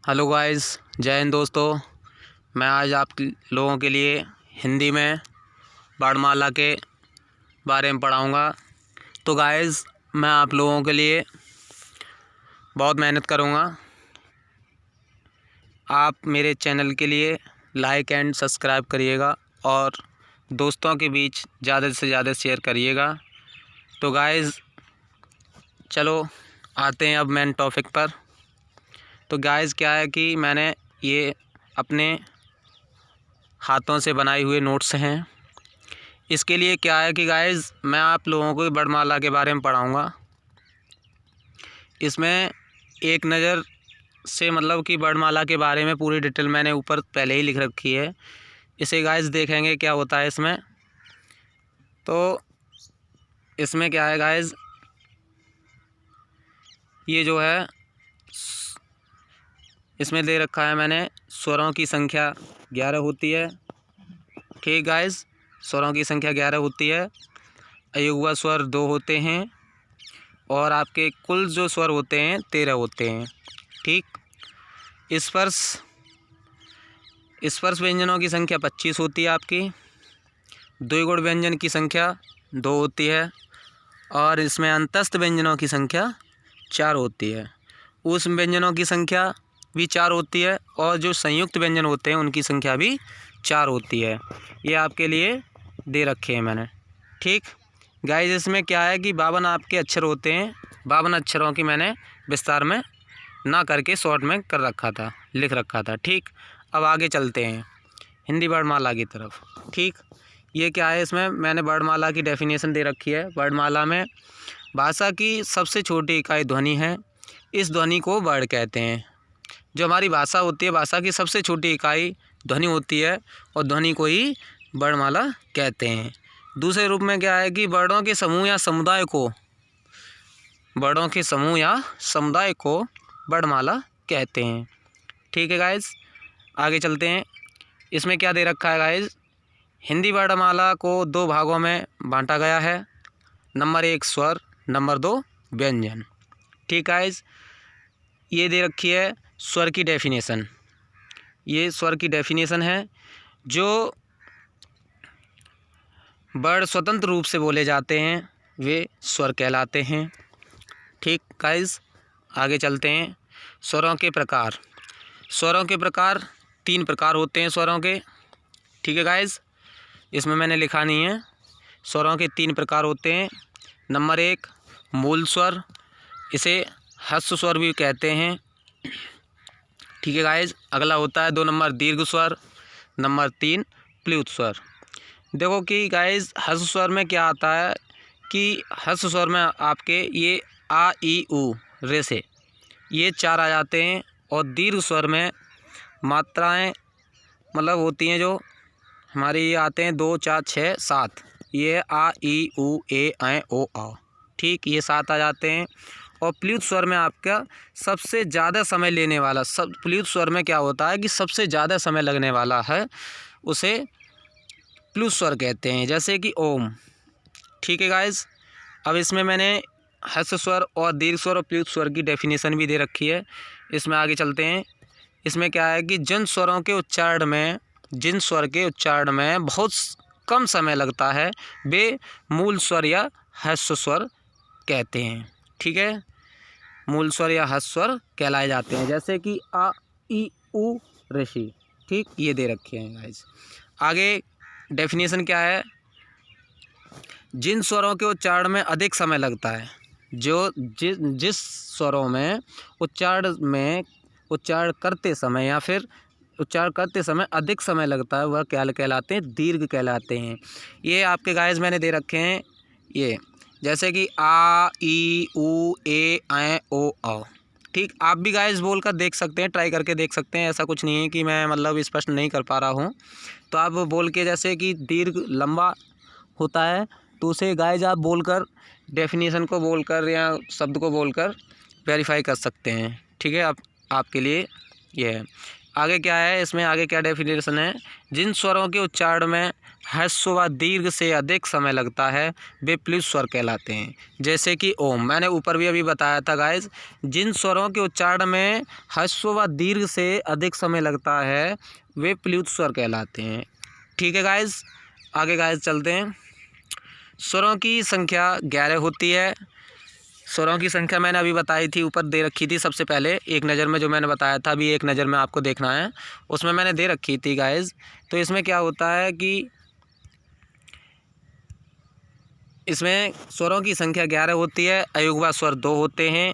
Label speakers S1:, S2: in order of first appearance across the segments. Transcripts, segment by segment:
S1: Hello guys, जय हिंद दोस्तों। मैं आज आप लोगों के लिए हिंदी में वर्णमाला के बारे में पढ़ाऊँगा। तो गाइस, मैं आप लोगों के लिए बहुत मेहनत करूँगा। आप मेरे चैनल के लिए लाइक एंड सब्सक्राइब करिएगा और दोस्तों के बीच ज़्यादा से ज़्यादा शेयर करिएगा। तो गाइस, चलो आते हैं अब मेन टॉपिक पर। तो गाइस, क्या है कि मैंने ये अपने हाथों से बनाए हुए नोट्स हैं। इसके लिए क्या है कि गाइस, मैं आप लोगों को वर्णमाला के बारे में पढ़ाऊँगा। इसमें एक नज़र से मतलब कि वर्णमाला के बारे में पूरी डिटेल मैंने ऊपर पहले ही लिख रखी है। इसे गाइस देखेंगे क्या होता है इसमें। तो इसमें क्या है गाइस, ये जो है इसमें दे रखा है मैंने, स्वरों की संख्या 11 होती है। ठीक गाइस, स्वरों की संख्या 11 होती है। अयुग्म स्वर 2 होते हैं और आपके कुल जो स्वर होते हैं 13 होते हैं। ठीक, स्पर्श व्यंजनों की संख्या 25 होती है आपकी। द्विगुण व्यंजन की संख्या 2 होती है और इसमें अंतस्थ व्यंजनों की संख्या 4 होती है। ऊष्म व्यंजनों की संख्या भी 4 होती है और जो संयुक्त व्यंजन होते हैं उनकी संख्या भी 4 होती है। ये आपके लिए दे रखे हैं मैंने। ठीक गाइस, इसमें क्या है कि 52 आपके अक्षर होते हैं। 52 अक्षरों की मैंने विस्तार में ना करके शॉर्ट में कर रखा था, लिख रखा था। ठीक, अब आगे चलते हैं हिंदी वर्णमाला की तरफ। ठीक, ये क्या है, इसमें मैंने वर्णमाला की डेफिनेशन दे रखी है। वर्णमाला में भाषा की सबसे छोटी इकाई ध्वनि है। इस ध्वनि को वर्ण कहते हैं। जो हमारी भाषा होती है, भाषा की सबसे छोटी इकाई ध्वनि होती है और ध्वनि को ही वर्णमाला कहते हैं। दूसरे रूप में क्या है कि वर्णों के समूह या समुदाय को वर्णमाला कहते हैं। ठीक है गाइस, आगे चलते हैं। इसमें क्या दे रखा है गाइस, हिंदी वर्णमाला को 2 भागों में बांटा गया है। नंबर 1 स्वर, नंबर 2 व्यंजन। ठीक गाइस, ये दे रखी है स्वर की डेफिनेशन। ये स्वर की डेफिनेशन है। जो वर्ण स्वतंत्र रूप से बोले जाते हैं वे स्वर कहलाते हैं। ठीक गाइस, आगे चलते हैं। स्वरों के प्रकार। 3 प्रकार होते हैं स्वरों के। ठीक है गाइस, इसमें मैंने लिखा नहीं है। स्वरों के 3 प्रकार होते हैं। नंबर 1 मूल स्वर, इसे ह्रस्व स्वर भी कहते हैं। ठीक है गाइस, अगला होता है 2 नंबर दीर्घ स्वर, नंबर 3 प्लुत स्वर। देखो कि गाइस, ह्रस्व स्वर में क्या आता है कि ह्रस्व स्वर में आपके ये आ ई उ रे से ये 4 आ जाते हैं और दीर्घ स्वर में मात्राएं मतलब होती हैं जो हमारे ये आते हैं 2 4 6 7, ये आ ई उ ए ऐ ओ औ। ठीक, ये 7 आ जाते हैं। और प्लुत स्वर में आपका सबसे ज़्यादा समय लेने वाला, प्लुत स्वर में क्या होता है कि सबसे ज़्यादा समय लगने वाला है, उसे प्लुत स्वर कहते हैं, जैसे कि ओम। ठीक है गाइस, अब इसमें मैंने ह्रस्व स्वर और दीर्घ स्वर और प्लुत स्वर की डेफिनेशन भी दे रखी है। इसमें आगे चलते हैं। इसमें क्या है कि जिन स्वर के उच्चारण में बहुत कम समय लगता है वे मूल स्वर या ह्रस्व स्वर कहते हैं। ठीक है, मूल स्वर या ह्रस्व स्वर कहलाए जाते हैं, जैसे कि आ ई उ ऋषि। ठीक, ये दे रखे हैं गाइस। आगे डेफिनेशन क्या है, जिन स्वरों के उच्चारण में अधिक समय लगता है, जिस स्वरों में उच्चारण करते समय या फिर उच्चारण करते समय अधिक समय लगता है, वह क्या कहलाते हैं, दीर्घ कहलाते हैं। ये आपके गाइस मैंने दे रखे हैं, ये जैसे कि आ ई उ ए ऐ ओ औ। ठीक, आप भी गाइस बोल कर देख सकते हैं, ट्राई करके देख सकते हैं। ऐसा कुछ नहीं है कि मैं मतलब स्पष्ट नहीं कर पा रहा हूँ, तो आप बोल के, जैसे कि दीर्घ लंबा होता है तो उसे गाइस आप बोलकर डेफिनेशन को बोलकर या शब्द को बोलकर वेरीफाई कर सकते हैं। ठीक है, आपके लिए ये है। आगे क्या है, इसमें आगे क्या डेफिनेशन है, जिन स्वरों के उच्चारण में ह्रस्व व दीर्घ से अधिक समय लगता है वे प्लुत स्वर कहलाते हैं। जैसे कि ओम, मैंने ऊपर भी अभी बताया था गाइज, जिन स्वरों के उच्चारण में ह्रस्व व दीर्घ से अधिक समय लगता है वे प्लुत स्वर कहलाते हैं। ठीक है गाइज, आगे गाइज चलते हैं। स्वरों की संख्या 11 होती है। स्वरों की संख्या मैंने अभी बताई थी, ऊपर दे रखी थी सबसे पहले एक नज़र में, जो मैंने बताया था अभी एक नज़र में आपको देखना है, उसमें मैंने दे रखी थी गाइज। तो इसमें क्या होता है कि इसमें स्वरों की संख्या 11 होती है, अयुग्मा स्वर 2 होते हैं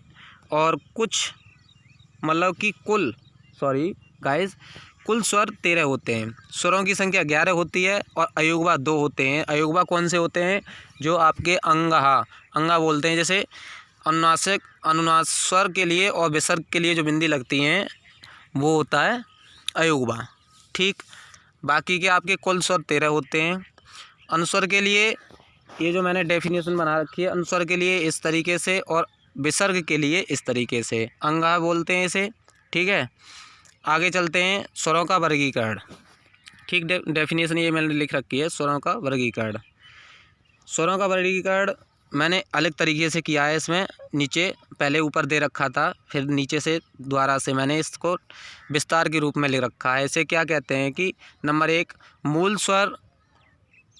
S1: और कुछ मतलब कि कुल स्वर 13 होते हैं। स्वरों की संख्या 11 होती है और अयुग्मा 2 होते हैं। अयुग्मा कौन से होते हैं, जो आपके अंगा बोलते हैं, जैसे अनुनासिक अनुनास स्वर के लिए और विसर्ग के लिए जो बिंदी लगती हैं वो होता है अयुग्मा। ठीक, बाकी के आपके कुल स्वर 13 होते हैं। अनुस्वर के लिए ये जो मैंने डेफिनेशन बना रखी है, अनुस्वर के लिए इस तरीके से और विसर्ग के लिए इस तरीके से अंगा बोलते हैं इसे। ठीक है, आगे चलते हैं, स्वरों का वर्गीकरण। ठीक, डेफिनेशन ये मैंने लिख रखी है, स्वरों का वर्गीकरण। स्वरों का वर्गीकरण मैंने अलग तरीके से किया है, इसमें नीचे पहले ऊपर दे रखा था, फिर नीचे से दोबारा से मैंने इसको विस्तार के रूप में लिख रखा है। इसे क्या कहते हैं कि नंबर 1 मूल स्वर,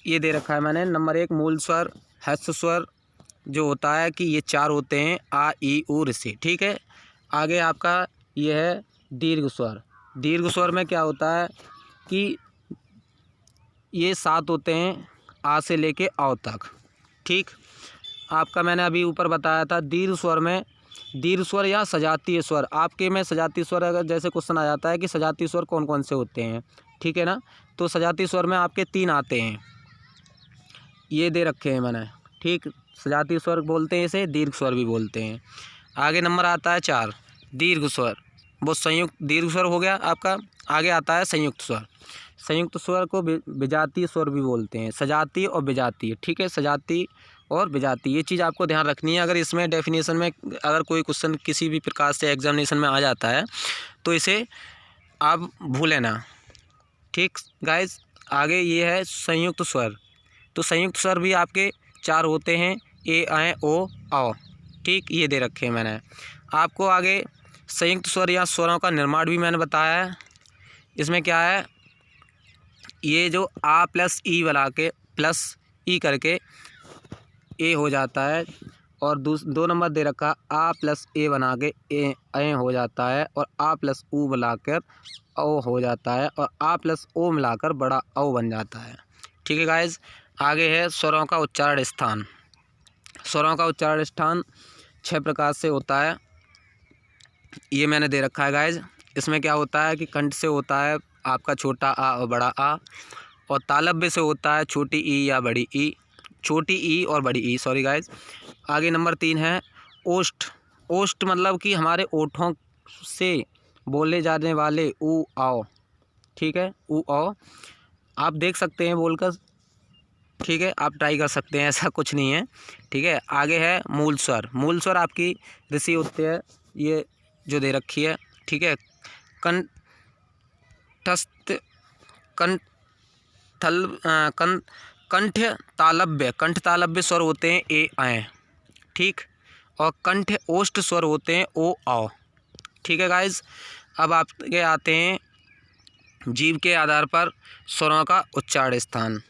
S1: ये दे रखा है मैंने, नंबर 1 मूल स्वर, ह्रस्व स्वर जो होता है कि ये 4 होते हैं, आ ई उ ऋषि। ठीक है, आगे आपका ये है दीर्घ स्वर। दीर्घ स्वर में क्या होता है कि ये 7 होते हैं, आ से लेके औ तक। ठीक, आपका मैंने अभी ऊपर बताया था दीर्घ स्वर में, दीर्घ स्वर या सजातीय स्वर, आपके में सजातीय स्वर अगर जैसे क्वेश्चन आ जाता है कि सजातीय स्वर कौन कौन से होते हैं, ठीक है ना, तो सजातीय स्वर में आपके 3 आते हैं, ये दे रखे हैं मैंने। ठीक, सजातीय स्वर बोलते हैं इसे, दीर्घ स्वर भी बोलते हैं। आगे नंबर आता है 4 दीर्घ स्वर, वो संयुक्त दीर्घ स्वर हो गया आपका। आगे आता है संयुक्त स्वर। संयुक्त स्वर को विजातीय स्वर भी बोलते हैं, सजातीय और विजातीय। ठीक है, सजातीय और विजातीय, ये चीज़ आपको ध्यान रखनी है। अगर इसमें डेफिनेशन में अगर कोई क्वेश्चन किसी भी प्रकार से एग्जामिनेशन में आ जाता है तो इसे आप भूलें ना। ठीक गाइज, आगे ये है संयुक्त स्वर। तो संयुक्त स्वर भी आपके 4 होते हैं, ए ऐ ओ औ। ठीक, ये दे रखे हैं मैंने आपको। आगे संयुक्त स्वर या स्वरों का निर्माण भी मैंने बताया है। इसमें क्या है, ये जो आ प्लस ई बना के प्लस ई करके ए हो जाता है, और 2 नंबर दे रखा आ प्लस ए बना के ए हो जाता है, और आ प्लस ऊ मिलाकर ओ हो जाता है, और आ प्लस ओ मिलाकर बड़ा औ बन जाता है। ठीक है गाइज, आगे है स्वरों का उच्चारण स्थान। स्वरों का उच्चारण स्थान 6 प्रकार से होता है, ये मैंने दे रखा है गाइज। इसमें क्या होता है कि कंठ से होता है आपका छोटा आ और बड़ा आ, और तालव्य से होता है छोटी ई या बड़ी ई, छोटी ई और बड़ी ई, सॉरी गाइज। आगे नंबर 3 है ओष्ठ। ओष्ठ मतलब कि हमारे ओठों से बोले जाने वाले ऊ आओ। ठीक है, ऊ आओ आप देख सकते हैं बोलकर, ठीक है, आप ट्राई कर सकते हैं, ऐसा कुछ नहीं है। ठीक है, आगे है मूल स्वर। मूल स्वर आपकी ऋषि होते हैं, ये जो दे रखी है। ठीक है, कंठस्थ कंठ तालव्य स्वर होते हैं ए ऐ। ठीक, और कंठ ओष्ठ स्वर होते हैं ओ औ। ठीक है गाइज, अब आपके आते हैं जीव के आधार पर स्वरों का उच्चारण स्थान।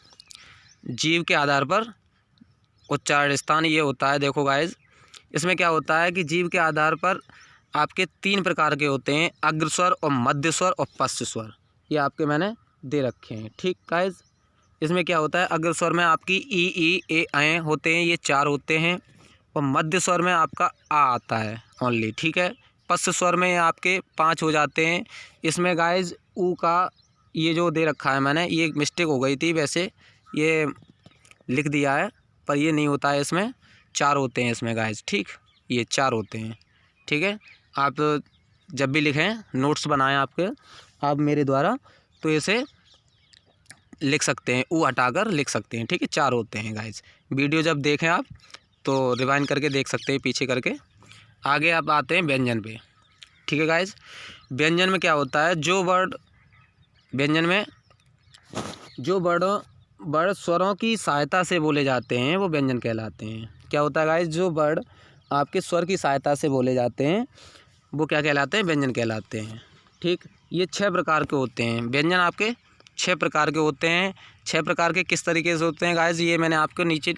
S1: जीव के आधार पर उच्चारण स्थान ये होता है, देखो गाइज, इसमें क्या होता है कि जीव के आधार पर आपके 3 प्रकार के होते हैं, अग्रस्वर और मध्य स्वर और पश्च स्वर, ये आपके मैंने दे रखे हैं। ठीक गाइज, इसमें क्या होता है, अग्रस्वर में आपकी ई ए ऐ होते हैं, ये 4 होते हैं, और मध्य स्वर में आपका आ आता है ओनली। ठीक है, पश्च स्वर में आपके 5 हो जाते हैं। इसमें गाइज ऊ का ये जो दे रखा है मैंने, ये मिस्टेक हो गई थी, वैसे ये लिख दिया है पर ये नहीं होता है, इसमें 4 होते हैं इसमें गाइज। ठीक, ये 4 होते हैं। ठीक है, आप जब भी लिखें, नोट्स बनाएं आपके आप मेरे द्वारा, तो इसे लिख सकते हैं, ऊ हटाकर लिख सकते हैं। ठीक है, 4 होते हैं गाइज। वीडियो जब देखें आप तो रिवाइंड करके देख सकते हैं, पीछे करके। आगे आप आते हैं व्यंजन पे। ठीक है गाइज। व्यंजन में क्या होता है, जो वर्ड व्यंजन में जो वर्ड स्वरों की सहायता से बोले जाते हैं वो व्यंजन कहलाते हैं। क्या होता है गाइज, जो वर्ड आपके स्वर की सहायता से बोले जाते हैं वो क्या कहलाते हैं, व्यंजन कहलाते हैं। ठीक, ये 6 प्रकार के होते हैं व्यंजन, आपके 6 प्रकार के होते हैं। 6 प्रकार के किस तरीके से होते हैं गाइज, ये मैंने आपको नीचे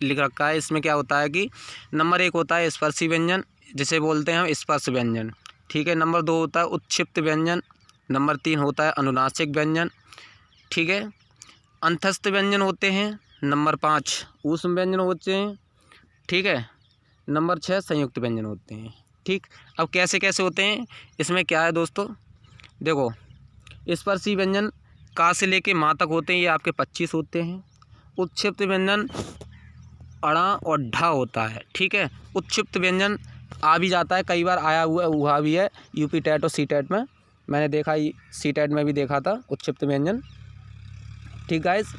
S1: लिख रखा है। इसमें क्या होता है कि नंबर 1 होता है स्पर्शी व्यंजन, जिसे बोलते हैं हम स्पर्श व्यंजन। ठीक है। नंबर 2 होता है उत्क्षिप्त व्यंजन। नंबर 3 होता है अनुनासिक व्यंजन। ठीक है। अंतस्थ व्यंजन होते हैं। नंबर 5 ऊष्म व्यंजन होते हैं। ठीक है। नंबर 6 संयुक्त व्यंजन होते हैं। ठीक, अब कैसे कैसे होते हैं, इसमें क्या है दोस्तों, देखो स्पर्शी व्यंजन का से लेके माँ तक होते हैं, ये आपके 25 होते हैं। उत्क्षिप्त व्यंजन अड़ा और ढा होता है। ठीक है। उत्क्षिप्त व्यंजन आ भी जाता है, कई बार आया हुआ भी है यूपी टेट और सी टेट में, मैंने देखा, सी टेट में भी देखा था उत्क्षिप्त व्यंजन। ठीक गाइस।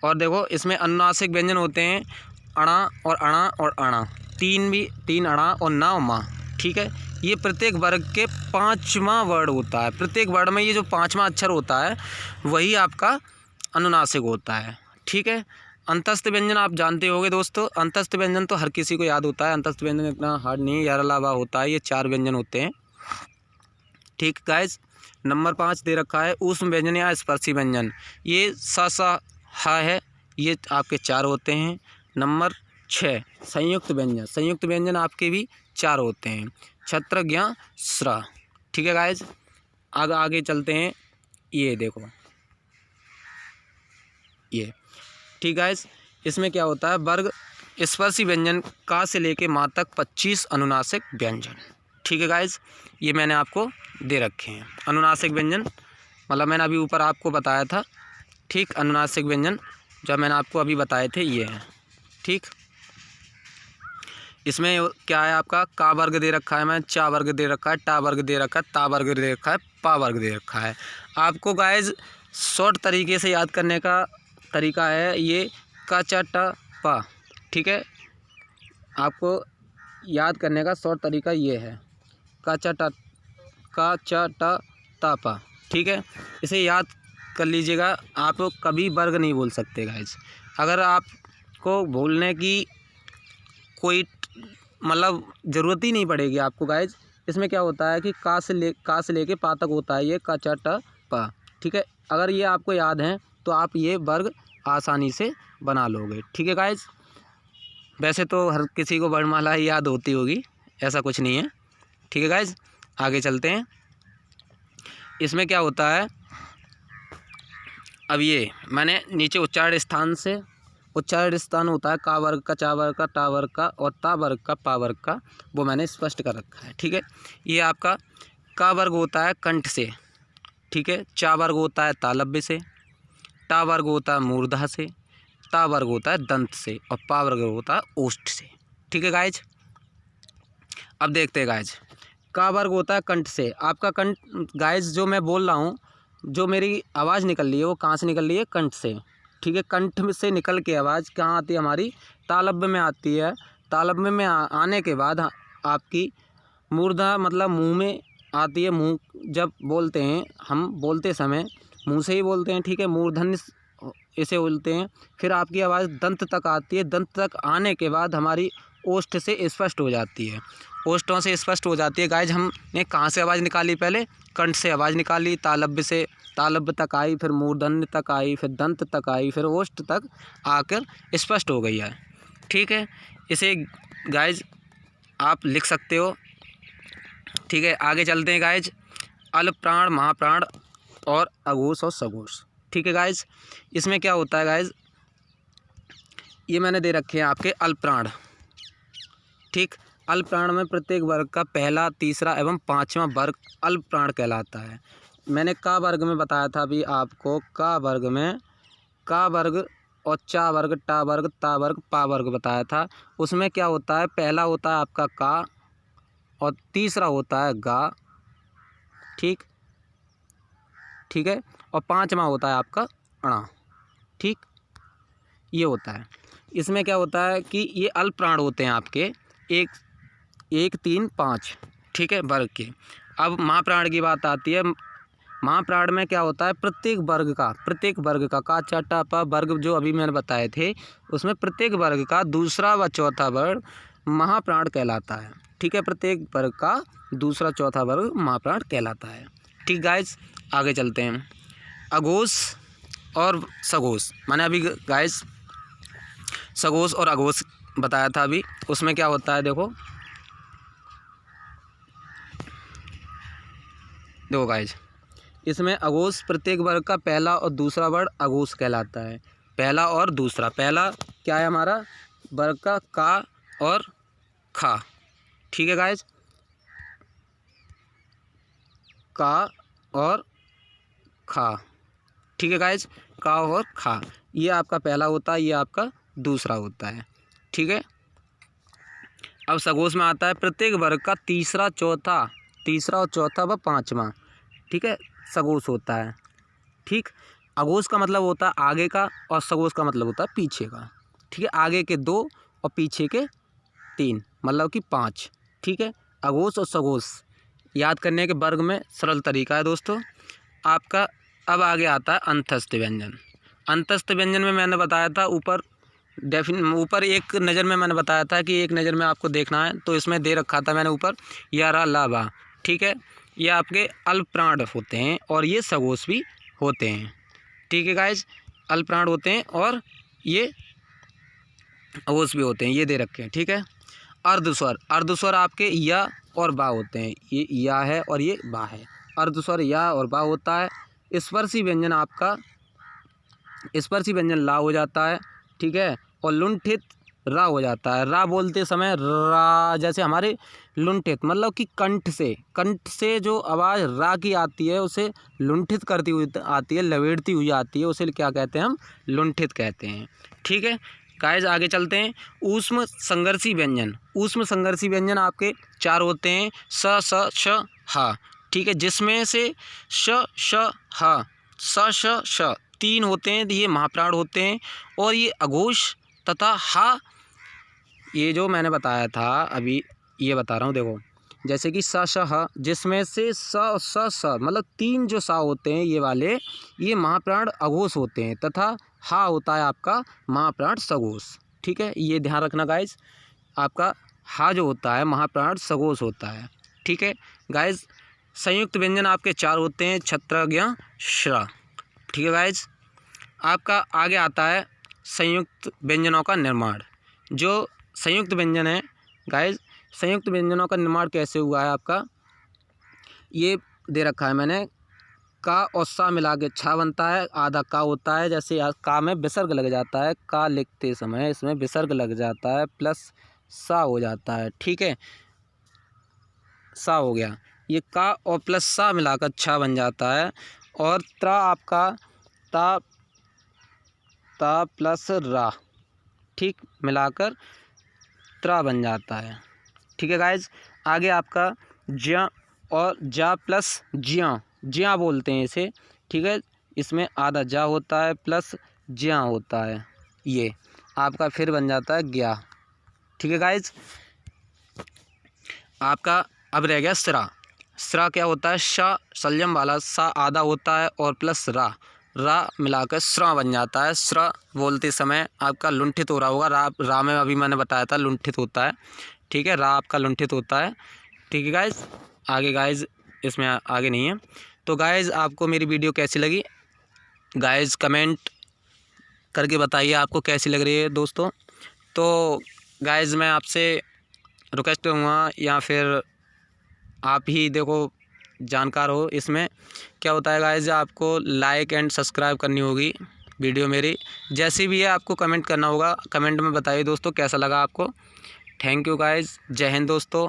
S1: और देखो इसमें अनुनासिक व्यंजन होते हैं अणा और अणा, तीन अणा और ना माँ। ठीक है। ये प्रत्येक वर्ग के 5वां वर्ड होता है, प्रत्येक वर्ड में ये जो 5वां अक्षर होता है वही आपका अनुनासिक होता है। ठीक है। अंतस्थ व्यंजन आप जानते होंगे दोस्तों, अंतस्थ व्यंजन तो हर किसी को याद होता है, अंतस्थ व्यंजन इतना हार्ड नहीं है, यारलावा होता है, ये 4 व्यंजन होते हैं। ठीक गाइस। नंबर 5 दे रखा है ऊष्म व्यंजन या स्पर्शी व्यंजन, ये सा हा है, ये आपके 4 होते हैं। नंबर 6 संयुक्त व्यंजन, संयुक्त व्यंजन आपके भी 4 होते हैं, छत्र ज्ञ स्र। ठीक है गाइज, आगे चलते हैं, ये देखो ये। ठीक गाइज, इसमें क्या होता है, वर्ग स्पर्शी व्यंजन का से लेके माँ तक 25 अनुनासिक व्यंजन। ठीक है गाइज, ये मैंने आपको दे रखे हैं अनुनासिक व्यंजन, मतलब मैंने अभी ऊपर आपको बताया था। ठीक, अनुनासिक व्यंजन जो मैंने आपको अभी बताए थे ये हैं। ठीक, इसमें क्या है, आपका का वर्ग दे रखा है, मैं चा वर्ग दे रखा है, टा वर्ग दे रखा है, ता वर्ग दे रखा है, पा वर्ग दे रखा है। आपको गाइज शॉर्ट तरीके से याद करने का तरीका है ये का चा टा पा। ठीक है, आपको याद करने का शॉर्ट तरीका ये है का चा टा ता पा। ठीक है, इसे याद कर लीजिएगा, आप कभी वर्ग नहीं बोल सकते गाइज। अगर आपको बोलने की कोई मतलब ज़रूरत ही नहीं पड़ेगी आपको गाइज। इसमें क्या होता है कि का से लेके पा तक होता है ये का चा टा पा। ठीक है, अगर ये आपको याद है तो आप ये वर्ग आसानी से बना लोगे। ठीक है गाइज, वैसे तो हर किसी को वर्णमाला ही याद होती होगी, ऐसा कुछ नहीं है। ठीक है गाइज, आगे चलते हैं। इसमें क्या होता है, अब ये मैंने नीचे उच्चारण स्थान होता है का वर्ग का, चा वर्ग का, टा वर्ग का और ता वर्ग का, पा वर्ग का, वो मैंने स्पष्ट कर रखा है। ठीक है, ये आपका का वर्ग होता है कंठ से। ठीक है, चा वर्ग होता है तालव्य से, टा वर्ग होता है मूर्धा से, ता वर्ग होता है दंत से और पा वर्ग होता है ओष्ठ से। ठीक है गाइज, अब देखते हैं गाइज, का वर्ग होता है कंठ से। आपका कंठ गाइज, जो मैं बोल रहा हूँ, जो मेरी आवाज़ निकल रही है वो कहाँ से निकल रही है, कंठ से। ठीक है, कंठ से निकल के आवाज़ कहाँ आती है, हमारी तालव्य में आती है। तालव्य में आने के बाद आपकी मूर्धा मतलब मुंह में आती है। मुंह जब बोलते हैं हम, बोलते समय मुंह से ही बोलते हैं। ठीक है, मूर्धन्य इसे बोलते हैं। फिर आपकी आवाज़ दंत तक आती है, दंत तक आने के बाद हमारी ओष्ठ से स्पष्ट हो जाती है, ओष्ठों से स्पष्ट हो जाती है। गाइज, हमने कहाँ से आवाज़ निकाली, पहले कंठ से आवाज़ निकाली, तालव्य से, तालव्य तक आई, फिर मूर्धन्य तक आई, फिर दंत तक आई, फिर ओष्ठ तक आकर स्पष्ट हो गई है। ठीक है, इसे गाइज आप लिख सकते हो। ठीक है, आगे चलते हैं गाइज, अल्प प्राण, महाप्राण और अघोष और सघोष। ठीक है गाइज, इसमें क्या होता है गाइज, ये मैंने दे रखे हैं आपके अल्प प्राण। ठीक, अल्प प्राण में प्रत्येक वर्ग का पहला, तीसरा एवं 5वां वर्ग अल्प प्राण कहलाता है। मैंने का वर्ग में बताया था अभी आपको, का वर्ग में का वर्ग और चा वर्ग, टा वर्ग, ता वर्ग, पा वर्ग बताया था। उसमें क्या होता है, पहला होता है आपका का और तीसरा होता है गा। ठीक, ठीक है, और 5वां होता है आपका अणा। ठीक, ये होता है। इसमें क्या होता है कि ये अल्प प्राण होते हैं आपके, एक 1 3 5, ठीक है, वर्ग के। अब महाप्राण की बात आती है। महाप्राण में क्या होता है, प्रत्येक वर्ग का चाटा पा वर्ग जो अभी मैंने बताए थे, उसमें प्रत्येक वर्ग का दूसरा व चौथा वर्ग महाप्राण कहलाता है, ठीक है। प्रत्येक वर्ग का दूसरा चौथा वर्ग महाप्राण कहलाता है, ठीक गाइस। आगे चलते हैं। अघोष और सघोष, मैंने अभी गाइस सघोष और अघोष बताया था अभी। उसमें क्या होता है, देखो गाइस, इसमें अघोष प्रत्येक वर्ग का पहला और दूसरा वर्ग अघोष कहलाता है। पहला और दूसरा, पहला क्या है हमारा वर्ग का और खा, ठीक है गाइस, का और खा, ठीक है गाइस, का और खा, ये आपका पहला होता है, ये आपका दूसरा होता है, ठीक है। अब सघोष में आता है प्रत्येक वर्ग का तीसरा और चौथा व पांचवा, ठीक है, सघोष होता है, ठीक। अघोष का मतलब होता है आगे का और सघोष का मतलब होता है पीछे का, ठीक है। आगे के 2 और पीछे के 3, मतलब कि 5, ठीक है। अघोष और सघोष याद करने के वर्ग में सरल तरीका है दोस्तों आपका। अब आगे आता है अंतस्थ व्यंजन। अंतस्थ व्यंजन में मैंने बताया था ऊपर एक नज़र में मैंने बताया था कि एक नज़र में आपको देखना है, तो इसमें दे रखा था मैंने ऊपर या रा ला बा, ठीक है। ये आपके अल्पप्राण होते हैं और ये सघोष भी होते हैं, ठीक है गाइज। अल्पप्राण होते हैं और ये अघोष भी होते हैं, ये दे रखे हैं, ठीक है। अर्धस्वर आपके या और बा होते हैं, ये या है और ये बा है। अर्धस्वर या और बा होता है। स्पर्शी व्यंजन आपका ला हो जाता है, ठीक है, और लुंठित रा हो जाता है। रा बोलते समय रा, जैसे हमारे लुंठित मतलब कि कंठ से जो आवाज़ रा की आती है उसे लुंठित करती हुई आती है, लवेटती हुई आती है, उसे क्या कहते हैं हम, लुंठित कहते हैं, ठीक है गाइस। आगे चलते हैं। ऊष्म संघर्षी व्यंजन आपके 4 होते हैं, स श हा, ठीक है, जिसमें से श हा श 3 होते हैं, ये महाप्राण होते हैं। और ये अघोष तथा हा, ये जो मैंने बताया था अभी, ये बता रहा हूँ देखो, जैसे कि स श ह, जिसमें से स मतलब 3 जो सा होते हैं ये वाले, ये महाप्राण अघोष होते हैं, तथा हा होता है आपका महाप्राण सघोष, ठीक है। ये ध्यान रखना गाइस, आपका हा जो होता है महाप्राण सघोष होता है, ठीक है गाइस। संयुक्त व्यंजन आपके 4 होते हैं, छत्रज्ञ श्र, ठीक है गाइस। आपका आगे आता है संयुक्त व्यंजनों का निर्माण। जो संयुक्त व्यंजन है गाइस, संयुक्त व्यंजनों का निर्माण कैसे हुआ है आपका, ये दे रखा है मैंने। का और सा मिला के छा बनता है, आधा का होता है, जैसे का में विसर्ग लग जाता है, का लिखते समय इसमें विसर्ग लग जाता है, प्लस सा हो जाता है, ठीक है, सा हो गया। ये का और प्लस सा मिलाकर छा बन जाता है। और त्रा आपका ता प्लस रा, ठीक, मिलाकर त्रा बन जाता है, ठीक है गाइज। आगे आपका ज्या और जा प्लस ज्या बोलते हैं इसे, ठीक है, इसमें आधा जा होता है प्लस ज्या होता है, ये आपका फिर बन जाता है ज्ञा, ठीक है गाइज। आपका अब रह गया स्रा क्या होता है, शा संयम वाला सा आधा होता है और प्लस रा मिलाकर स्रा बन जाता है। स्रा बोलते समय आपका लुंठित हो रहा होगा, रा में अभी मैंने बताया था लुंठित होता है, ठीक है, रा आपका लुंठित होता है, ठीक है गाइज। आगे गाइज इसमें आगे नहीं है। तो गाइज आपको मेरी वीडियो कैसी लगी गाइज, कमेंट करके बताइए आपको कैसी लग रही है दोस्तों। तो गाइज मैं आपसे रिक्वेस्ट करूँगा, या फिर आप ही देखो जानकार हो, इसमें क्या होता है गाइज, आपको लाइक एंड सब्सक्राइब करनी होगी वीडियो मेरी, जैसी भी है आपको कमेंट करना होगा। कमेंट में बताइए दोस्तों कैसा लगा आपको। थैंक यू गाइज, जय हिंद दोस्तों।